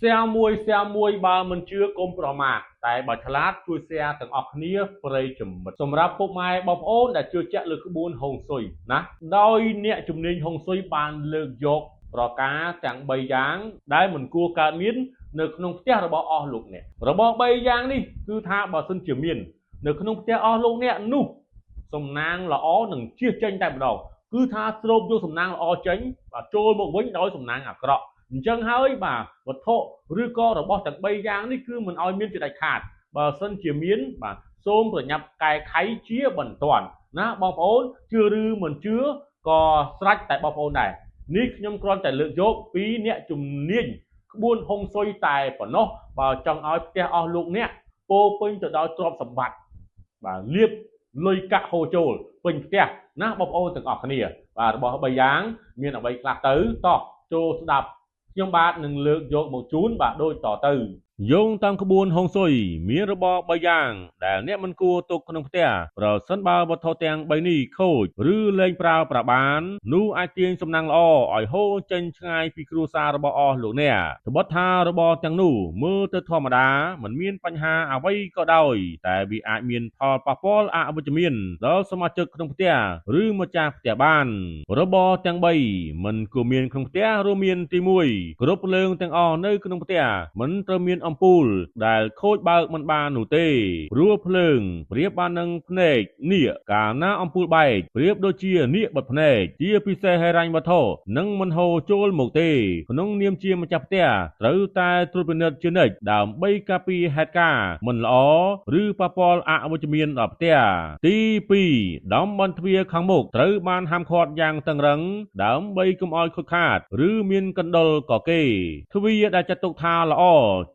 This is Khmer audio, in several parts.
xeមួយបើមិនជឿកុំប្រមាថតែបើឆ្លាតជួយ share ទាំងអស់គ្នាប្រិយចំណិតសម្រាប់ពុកម៉ែបងប្អូនដែលជឿជាក់លើក្បួនហុងស៊ុយណាដោយអ្នកជំនាញហុងស៊ុយបានលើកយកប្រការទាំង3យ៉ាងដែលមិនគួរកើតមាននៅក្នុងផ្ទះរបស់អស់លោកអ្នករបស់3យ៉ាងនេះគឺថាបើសិនជាមាននៅក្នុងផ្ទះអស់លោកអ្នកនោះសំណាងល្អនឹងជៀសចេញតែម្ដងគឺថាស្រូបយកសំណាងល្អចេញបាទចូលមកវិញដោយសំណាងអាក្រក់អញ្ចឹងហើយបាទវត្ថុឬក៏របស់ទាំង3យ៉ាងនេះគឺមិនឲ្យមានជាដាច់ខាតបើសិនជាមានបាទសូមប្រញាប់កែខៃជាបន្ទាន់ណាបងប្អូនជឿឬមិនជឿក៏ស្រេចតែបងប្អូនដែរនេះខ្ញុំគ្រាន់តែលើកយកពីអ្នកជំនាញក្បួនហុងស៊ុយតែប៉ុណ្ណោះបើចង់ឲ្យផ្ទះអស់លោកអ្នកពោពេញទៅដោយទ្រព្យសម្បត្តិបាទលៀបលុយកាក់ហូរចូលពេញផ្ទះណាបងប្អូនទាំងអស់គ្នាបាទរបស់3យ៉ាងមានអ្វីខ្លះទៅតោះចូលស្ដាប់ខ្ញុំបាទនឹងលើកយកមកជូនបាទដូចតទៅយោងតាមក្បួនហុងស៊ុយមានរបប3យ៉ាងដែលអ្នកមិនគួរទុកក្នុងផ្ទះប្រសិនបើវត្ថុទាំង3នេះខូចឬលែងប្រើប្រាស់បាននោះអាចទាញសំណាងល្អឲ្យហូរចេញឆ្ងាយពីគ្រួសាររបស់អស់លោកអ្នកត្បិតថារបបទាំងនោះមើលទៅធម្មតាមិនមានបញ្ហាអ្វីក៏ដោយតែវាអាចមានផលប៉ះពាល់អវិជ្ជមានដល់សមាជិកក្នុងផ្ទះឬម្ចាស់ផ្ទះបានរបបទាំង3មិនគួរមានក្នុងផ្ទះរួមមានទី1គ្រប់ភ្លើងទាំងអស់នៅក្នុងផ្ទះមិនត្រូវមានអំពូលដែលខូចបើកមិនបាននោះទេព្រោះភ្លើងប្រៀបបាននឹងភ្នែកនាគកាលណាអំពូលបែកប្រៀបដូចជានាគបិទភ្នែកជាពិសេសហិរញ្ញវត្ថុនឹងមិនហូរចូលមកទេក្នុងនាមជាម្ចាស់ផ្ទះត្រូវតែត្រួតពិនិត្យជានិច្ចដើម្បីការពារហេតុការណ៍មិនល្អឬប៉ះពាល់អវិជ្ជមានដល់ផ្ទះទី2តំបន់ទ្វារខាងមុខត្រូវបានហាមឃាត់យ៉ាងតឹងរ៉ឹងដើម្បីកុំឲ្យខូចខាតឬមានកណ្ដុរកគេទ្វារដែលចាត់ទុកថាល្អ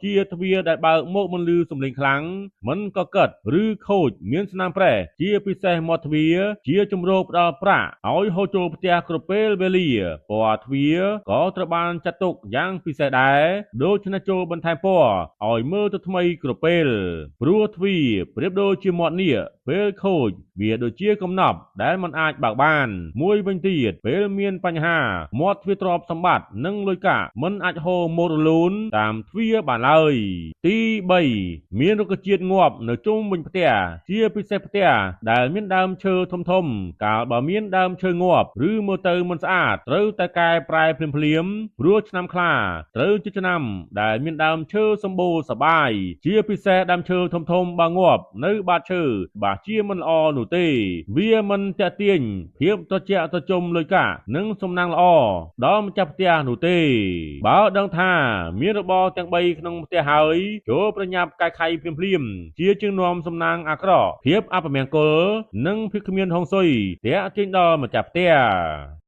ជាទ្វារដែលបើកមកមិនឮសំឡេងខ្លាំងមិនកកិតឬខូចមានស្នាមប្រេះជាពិសេសមាត់ទ្វារជាជំរកផ្ដល់ប្រាក់ឲ្យហូរចូលផ្ទះគ្រប់ពេលវេលាពណ៌ទ្វារក៏ត្រូវបានចាត់ទុកយ៉ាងពិសេសដែរដូច្នេះចូលបន្ថែមពណ៌ឲ្យមើលទៅថ្មីគ្រប់ពេលព្រោះទ្វារប្រៀបដូចជាមាត់នាគពេលខូចវាដូចជាកំណប់ដែលមិនអាចបើកបានមួយវិញទៀតពេលមានបញ្ហាមាត់ទ្វារទ្រព្យសម្បត្តិនិងលុយកាក់មិនអាចហូរមករលូនតាមទ្វារបានឡើយទី3មានរុក្ខជាតិងាប់នៅជុំវិញផ្ទះជាពិសេសផ្ទះដែលមានដើមឈើធំកាលបើមានដើមឈើងាប់ឬមើលទៅមិនស្អាតត្រូវតែកែប្រែភ្លាមព្រោះឆ្នាំខ្លាត្រូវជាឆ្នាំដែលមានដើមឈើសម្បូរសបាយជាពិសេសដើមឈើធំបើងាប់នៅបាតឈើបាជាមិនល្អនោះទេវាមិនតាក់ទាញភាពត្រជាក់ត្រជុំលុយកាក់និងសំណាងល្អដល់ម្ចាស់ផ្ទះនោះទេបើដឹងថាមានរបរទាំង3ក្នុងផ្ទះហើយចូលប្រញាប់កែខៃភ្លាមជាជាងនាំសំណាងអាក្រក់ភាពអពមង្គលនិងភាពគ្មានហុងស៊ុយតាក់ទាញដល់ម្ចាស់ផ្ទះ